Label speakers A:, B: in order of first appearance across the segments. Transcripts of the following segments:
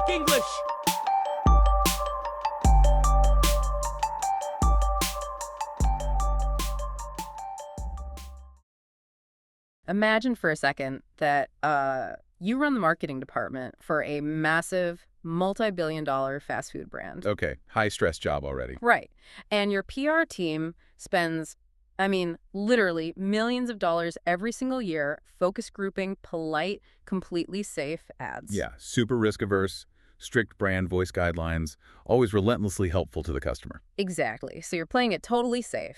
A: talk English.
B: Imagine for a second that you run the marketing department for a massive, multi-billion-dollar fast food brand.
C: Okay, high-stress job already.
B: Right. And your PR team spends, literally millions of dollars every single year focus grouping polite, completely safe ads.
C: Yeah, super risk-averse, strict brand voice guidelines, always relentlessly helpful to the customer.
B: Exactly. So you're playing it totally safe.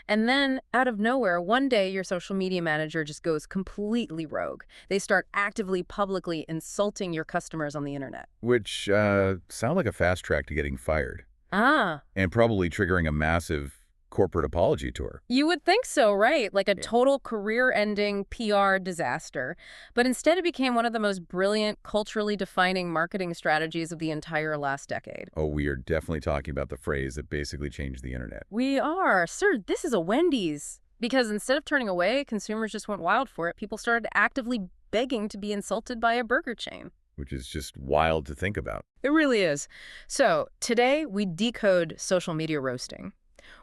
B: And then, out of nowhere, one day your social media manager just goes completely rogue. They start actively, publicly insulting your customers on the internet.
C: Which sound like a fast track to getting fired.
B: Ah.
C: And probably triggering a massive corporate apology tour.
B: You would think so, right? Like a total career-ending PR disaster. But instead it became one of the most brilliant, culturally defining marketing strategies of the entire last decade.
C: Oh, we are definitely talking about the phrase that basically changed the internet.
B: We are. Sir, this is a Wendy's. Because instead of turning away, consumers just went wild for it. People started actively begging to be insulted by a burger chain.
C: Which is just wild to think about.
B: It really is. So today we decode social media roasting.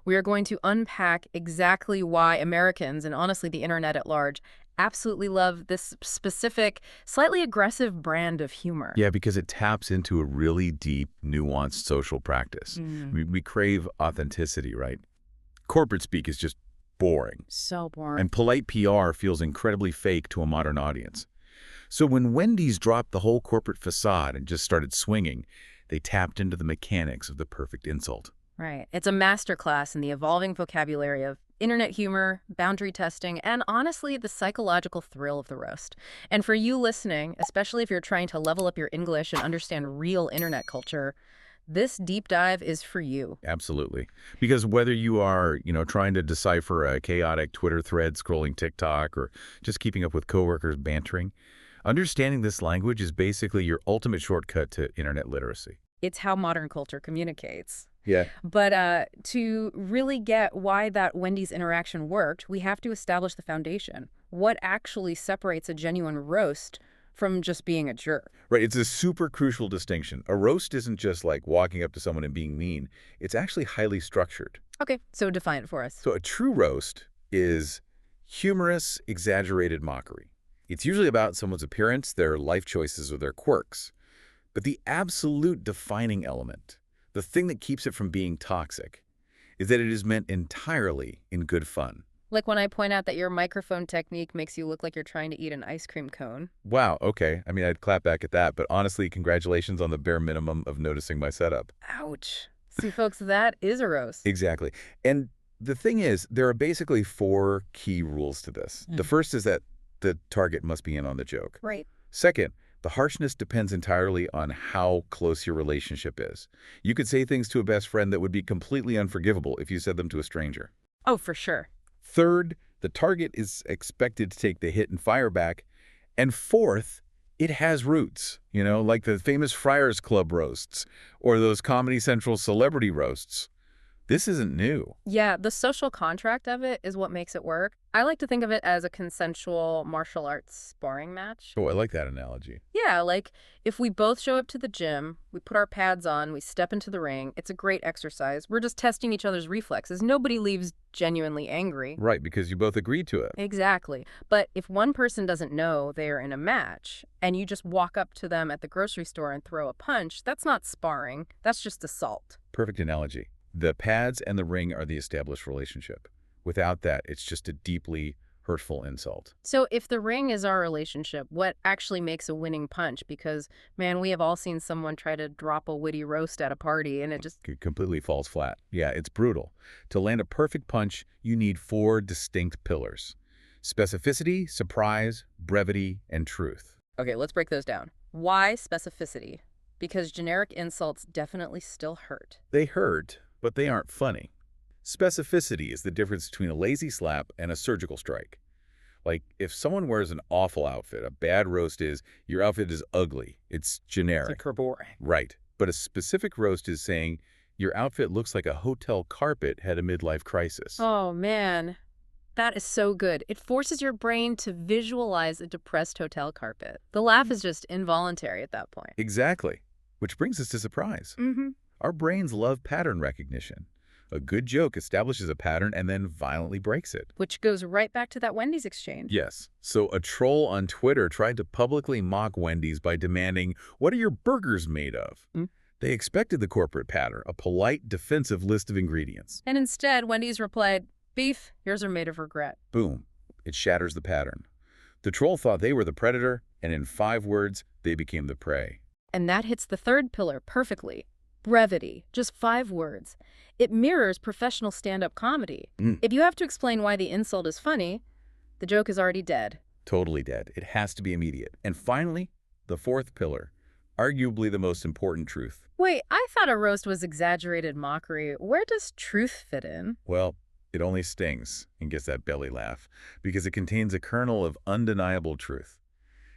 B: We are going to unpack exactly why Americans, and honestly the internet at large, absolutely love this specific, slightly aggressive brand of humor.
C: Yeah, because it taps into a really deep, nuanced social practice. We crave authenticity, right? Corporate speak is just boring.
B: So boring.
C: And polite PR feels incredibly fake to a modern audience. So when Wendy's dropped the whole corporate facade and just started swinging, they tapped into the mechanics of the perfect insult.
B: Right. It's a masterclass in the evolving vocabulary of internet humor, boundary testing, and honestly, the psychological thrill of the roast. And for you listening, especially if you're trying to level up your English and understand real internet culture, this deep dive is for you.
C: Absolutely. Because whether you are, trying to decipher a chaotic Twitter thread scrolling TikTok or just keeping up with coworkers bantering, understanding this language is basically your ultimate shortcut to internet literacy.
B: It's how modern culture communicates.
C: Yeah.
B: But to really get why that Wendy's interaction worked, we have to establish the foundation. What actually separates a genuine roast from just being a jerk?
C: Right. It's a super crucial distinction. A roast isn't just like walking up to someone and being mean. It's actually highly structured.
B: Okay, so define it for us.
C: So a true roast is humorous, exaggerated mockery. It's usually about someone's appearance, their life choices, or their quirks. But the absolute defining element, the thing that keeps it from being toxic, is that it is meant entirely in good fun.
B: Like when I point out that your microphone technique makes you look like you're trying to eat an ice cream cone.
C: Wow, okay. I'd clap back at that, but honestly, congratulations on the bare minimum of noticing my setup.
B: Ouch. See, folks, that is a roast.
C: Exactly. And the thing is, there are basically 4 key rules to this. The first is that the target must be in on the joke.
B: Right.
C: Second, the harshness depends entirely on how close your relationship is. You could say things to a best friend that would be completely unforgivable if you said them to a stranger.
B: Oh, for sure.
C: Third, the target is expected to take the hit and fire back. And fourth, it has roots, like the famous Friars Club roasts or those Comedy Central celebrity roasts. This isn't new.
B: Yeah, the social contract of it is what makes it work. I like to think of it as a consensual martial arts sparring match.
C: Oh, I like that analogy.
B: Yeah, like if we both show up to the gym, we put our pads on, we step into the ring, it's a great exercise. We're just testing each other's reflexes. Nobody leaves genuinely angry.
C: Right, because you both agreed to it.
B: Exactly. But if one person doesn't know they're in a match and you just walk up to them at the grocery store and throw a punch, that's not sparring. That's just assault.
C: Perfect analogy. The pads and the ring are the established relationship. Without that, it's just a deeply hurtful insult.
B: So if the ring is our relationship, what actually makes a winning punch? Because, man, we have all seen someone try to drop a witty roast at a party and it just...
C: It completely falls flat. Yeah, it's brutal. To land a perfect punch, you need 4 distinct pillars: specificity, surprise, brevity, and truth.
B: Okay, let's break those down. Why specificity? Because generic insults definitely still hurt.
C: They hurt, but they aren't funny. Specificity is the difference between a lazy slap and a surgical strike. Like, if someone wears an awful outfit, a bad roast is, your outfit is ugly. It's generic.
B: It's a
C: Right. But a specific roast is saying, your outfit looks like a hotel carpet had a midlife crisis.
B: Oh, man. That is so good. It forces your brain to visualize a depressed hotel carpet. The laugh is just involuntary at that point.
C: Exactly. Which brings us to surprise.
B: Mm-hmm.
C: Our brains love pattern recognition. A good joke establishes a pattern and then violently breaks it.
B: Which goes right back to that Wendy's exchange.
C: Yes. So a troll on Twitter tried to publicly mock Wendy's by demanding, "What are your burgers made of?"
B: Mm.
C: They expected the corporate pattern, a polite, defensive list of ingredients.
B: And instead, Wendy's replied, "Beef, yours are made of regret."
C: Boom. It shatters the pattern. The troll thought they were the predator, and in 5 words, they became the prey.
B: And that hits the third pillar perfectly. Brevity. Just 5 words. It mirrors professional stand-up comedy. If you have to explain why the insult is funny, the joke is already dead.
C: Totally dead. It has to be immediate. And finally, the 4th pillar, arguably the most important truth.
B: Wait, I thought a roast was exaggerated mockery. Where does truth fit in?
C: Well, it only stings and gets that belly laugh because it contains a kernel of undeniable truth.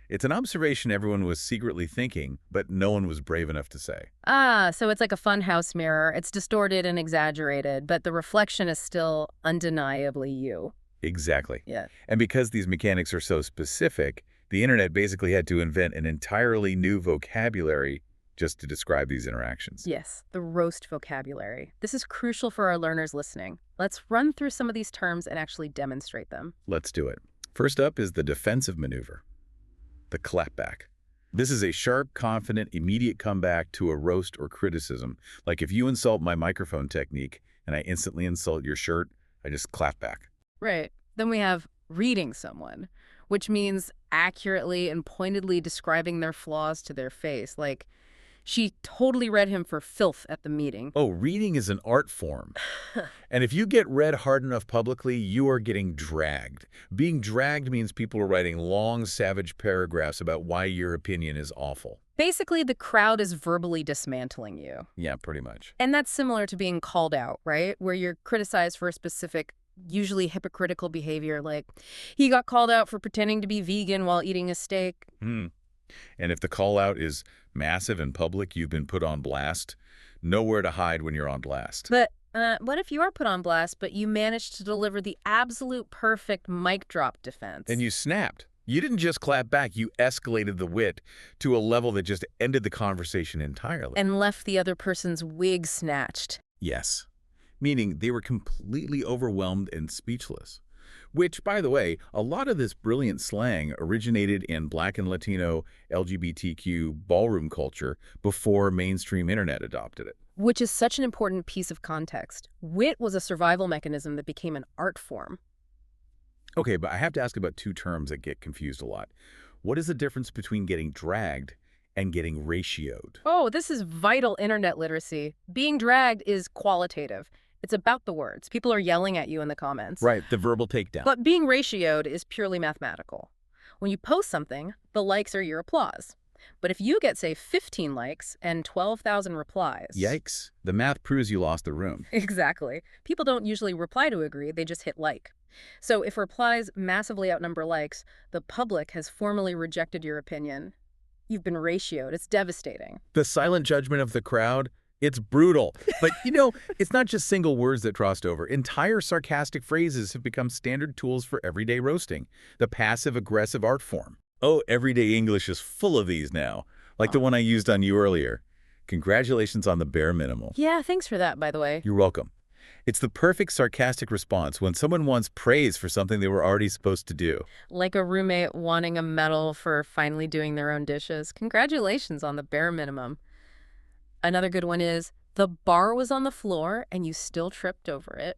C: It's an observation everyone was secretly thinking, but no one was brave enough to say.
B: Ah, so it's like a funhouse mirror. It's distorted and exaggerated, but the reflection is still undeniably you.
C: Exactly.
B: Yeah.
C: And because these mechanics are so specific, the internet basically had to invent an entirely new vocabulary just to describe these interactions.
B: Yes, the roast vocabulary. This is crucial for our learners listening. Let's run through some of these terms and actually demonstrate them.
C: Let's do it. First up is the defensive maneuver, the clapback. This is a sharp, confident, immediate comeback to a roast or criticism. Like if you insult my microphone technique and I instantly insult your shirt, I just clap back.
B: Right. Then we have reading someone, which means accurately and pointedly describing their flaws to their face. Like, she totally read him for filth at the meeting.
C: Oh, reading is an art form. And if you get read hard enough publicly, you are getting dragged. Being dragged means people are writing long, savage paragraphs about why your opinion is awful.
B: Basically, the crowd is verbally dismantling you.
C: Yeah, pretty much.
B: And that's similar to being called out, right? Where you're criticized for a specific, usually hypocritical behavior, like he got called out for pretending to be vegan while eating a steak.
C: And if the call out is massive and public, you've been put on blast. Nowhere to hide when you're on blast.
B: But what if you are put on blast, but you managed to deliver the absolute perfect mic drop defense?
C: And you snapped. You didn't just clap back, you escalated the wit to a level that just ended the conversation entirely.
B: And left the other person's wig snatched.
C: Yes. Meaning they were completely overwhelmed and speechless. Which, by the way, a lot of this brilliant slang originated in Black and Latino LGBTQ ballroom culture before mainstream internet adopted it.
B: Which is such an important piece of context. Wit was a survival mechanism that became an art form.
C: Okay, but I have to ask about 2 terms that get confused a lot. What is the difference between getting dragged and getting ratioed?
B: Oh, this is vital internet literacy. Being dragged is qualitative. It's about the words. People are yelling at you in the comments.
C: Right, the verbal takedown.
B: But being ratioed is purely mathematical. When you post something, the likes are your applause. But if you get, say, 15 likes and 12,000 replies...
C: Yikes. The math proves you lost the room.
B: Exactly. People don't usually reply to agree, they just hit like. So if replies massively outnumber likes, the public has formally rejected your opinion. You've been ratioed. It's devastating.
C: The silent judgment of the crowd, it's brutal. But, you know, it's not just single words that crossed over. Entire sarcastic phrases have become standard tools for everyday roasting, the passive-aggressive art form. Oh, everyday English is full of these now, like the one I used on you earlier. Congratulations on the bare minimum.
B: Yeah, thanks for that, by the way.
C: You're welcome. It's the perfect sarcastic response when someone wants praise for something they were already supposed to do.
B: Like a roommate wanting a medal for finally doing their own dishes. Congratulations on the bare minimum. Another good one is, the bar was on the floor and you still tripped over it.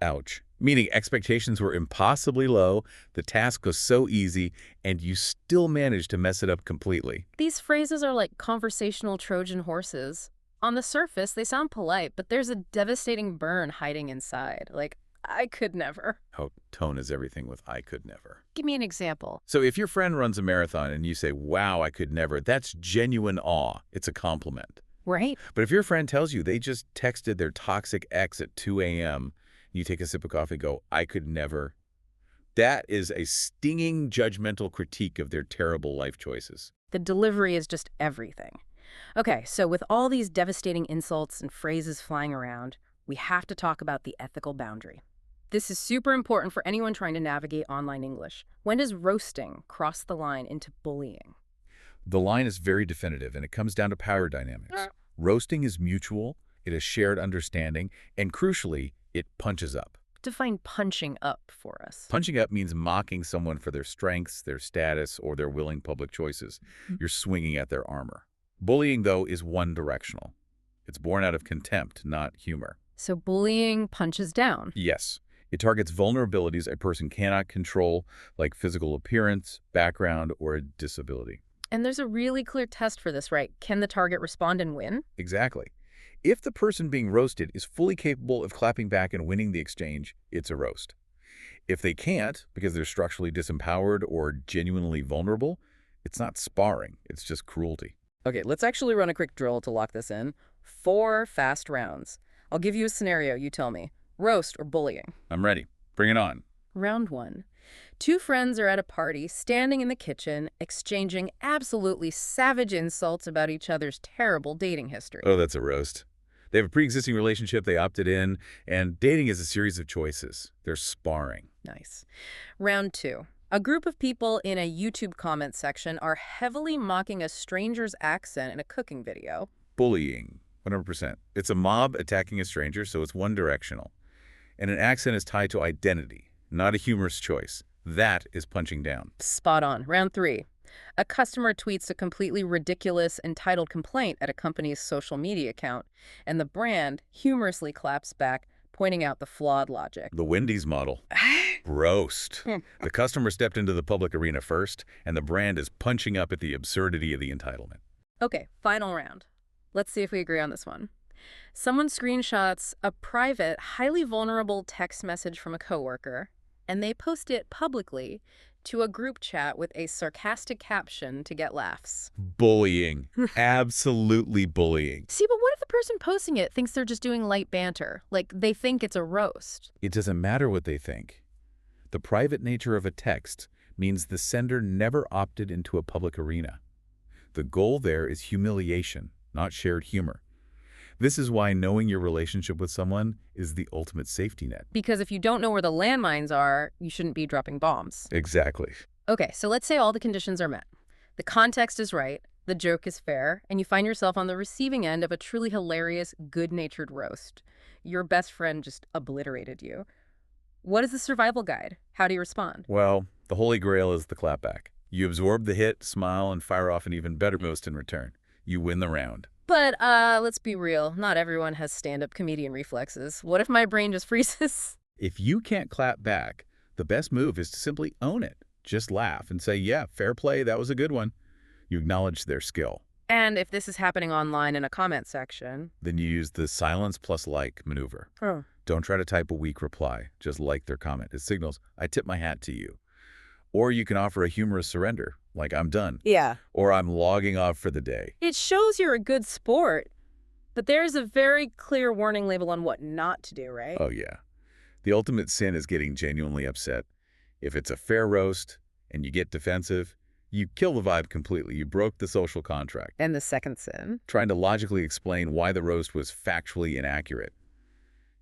C: Ouch. Meaning expectations were impossibly low, the task was so easy, and you still managed to mess it up completely.
B: These phrases are like conversational Trojan horses. On the surface, they sound polite, but there's a devastating burn hiding inside. Like, I could never.
C: Oh, tone is everything with I could never.
B: Give me an example.
C: So if your friend runs a marathon and you say, wow, I could never, that's genuine awe. It's a compliment.
B: Right?
C: But if your friend tells you they just texted their toxic ex at 2 a.m., you take a sip of coffee and go, I could never. That is a stinging, judgmental critique of their terrible life choices.
B: The delivery is just everything. Okay, so with all these devastating insults and phrases flying around, we have to talk about the ethical boundary. This is super important for anyone trying to navigate online English. When does roasting cross the line into bullying?
C: The line is very definitive, and it comes down to power dynamics. Roasting is mutual, it is shared understanding, and crucially, it punches up.
B: Define punching up for us.
C: Punching up means mocking someone for their strengths, their status, or their willing public choices. You're swinging at their armor. Bullying, though, is one-directional. It's born out of contempt, not humor.
B: So bullying punches down.
C: Yes. It targets vulnerabilities a person cannot control, like physical appearance, background, or a disability.
B: And there's a really clear test for this, right? Can the target respond and win?
C: Exactly. If the person being roasted is fully capable of clapping back and winning the exchange, it's a roast. If they can't, because they're structurally disempowered or genuinely vulnerable, it's not sparring, it's just cruelty.
B: Okay, let's actually run a quick drill to lock this in. 4 fast rounds. I'll give you a scenario, you tell me. Roast or bullying?
C: I'm ready. Bring it on.
B: Round 1. 2 friends are at a party, standing in the kitchen, exchanging absolutely savage insults about each other's terrible dating history.
C: Oh, that's a roast. They have a pre-existing relationship, they opted in, and dating is a series of choices. They're sparring.
B: Nice. Round 2. A group of people in a YouTube comment section are heavily mocking a stranger's accent in a cooking video.
C: Bullying, 100%. It's a mob attacking a stranger, so it's one-directional. And an accent is tied to identity, not a humorous choice. That is punching down.
B: Spot on. Round 3. A customer tweets a completely ridiculous, entitled complaint at a company's social media account, and the brand humorously claps back, pointing out the flawed logic.
C: The Wendy's model. Roast. The customer stepped into the public arena first, and the brand is punching up at the absurdity of the entitlement.
B: Okay, final round. Let's see if we agree on this one. Someone screenshots a private, highly vulnerable text message from a coworker, and they post it publicly to a group chat with a sarcastic caption to get laughs.
C: Bullying. Absolutely bullying.
B: See, but what if the person posting it thinks they're just doing light banter? Like, they think it's a roast.
C: It doesn't matter what they think. The private nature of a text means the sender never opted into a public arena. The goal there is humiliation, not shared humor. This is why knowing your relationship with someone is the ultimate safety net.
B: Because if you don't know where the landmines are, you shouldn't be dropping bombs.
C: Exactly.
B: Okay, so let's say all the conditions are met. The context is right, the joke is fair, and you find yourself on the receiving end of a truly hilarious, good-natured roast. Your best friend just obliterated you. What is the survival guide? How do you respond?
C: Well, the holy grail is the clapback. You absorb the hit, smile, and fire off an even better roast in return. You win the round.
B: But let's be real. Not everyone has stand-up comedian reflexes. What if my brain just freezes?
C: If you can't clap back, the best move is to simply own it. Just laugh and say, yeah, fair play, that was a good one. You acknowledge their skill.
B: And if this is happening online in a comment section?
C: Then you use the silence plus like maneuver.
B: Oh.
C: Don't try to type a weak reply. Just like their comment. It signals, I tip my hat to you. Or you can offer a humorous surrender, like I'm done.
B: Yeah.
C: Or I'm logging off for the day.
B: It shows you're a good sport, but there's a very clear warning label on what not to do, right?
C: Oh, yeah. The ultimate sin is getting genuinely upset. If it's a fair roast and you get defensive, you kill the vibe completely. You broke the social contract.
B: And the second sin?
C: Trying to logically explain why the roast was factually inaccurate.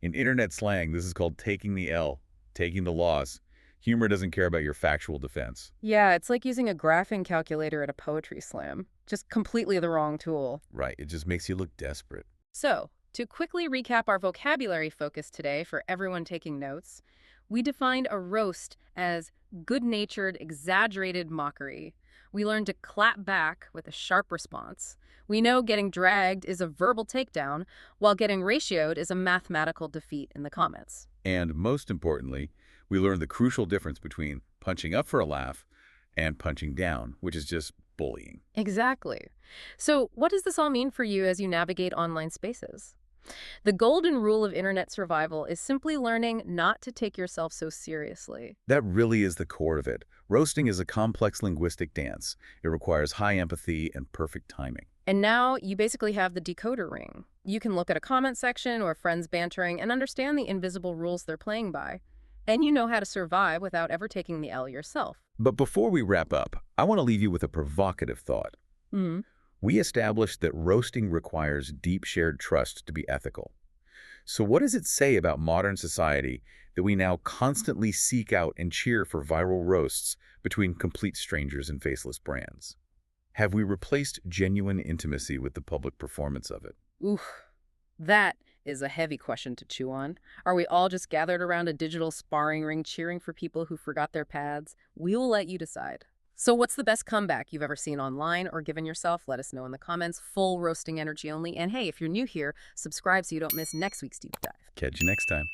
C: In internet slang, this is called taking the L, taking the loss. Humor doesn't care about your factual defense.
B: Yeah, it's like using a graphing calculator at a poetry slam. Just completely the wrong tool.
C: Right, it just makes you look desperate.
B: So, to quickly recap our vocabulary focus today for everyone taking notes, we defined a roast as good-natured, exaggerated mockery. We learned to clap back with a sharp response. We know getting dragged is a verbal takedown, while getting ratioed is a mathematical defeat in the comments.
C: And most importantly, we learned the crucial difference between punching up for a laugh and punching down, which is just bullying.
B: Exactly. So what does this all mean for you as you navigate online spaces? The golden rule of internet survival is simply learning not to take yourself so seriously.
C: That really is the core of it. Roasting is a complex linguistic dance. It requires high empathy and perfect timing.
B: And now you basically have the decoder ring. You can look at a comment section or friends bantering and understand the invisible rules they're playing by. And you know how to survive without ever taking the L yourself.
C: But before we wrap up, I want to leave you with a provocative thought. We established that roasting requires deep shared trust to be ethical. So what does it say about modern society that we now constantly seek out and cheer for viral roasts between complete strangers and faceless brands? Have we replaced genuine intimacy with the public performance of it?
B: Oof, that is a heavy question to chew on. Are we all just gathered around a digital sparring ring cheering for people who forgot their pads? We will let you decide. So what's the best comeback you've ever seen online or given yourself? Let us know in the comments. Full roasting energy only. And hey, if you're new here, subscribe so you don't miss next week's deep dive.
C: Catch you next time.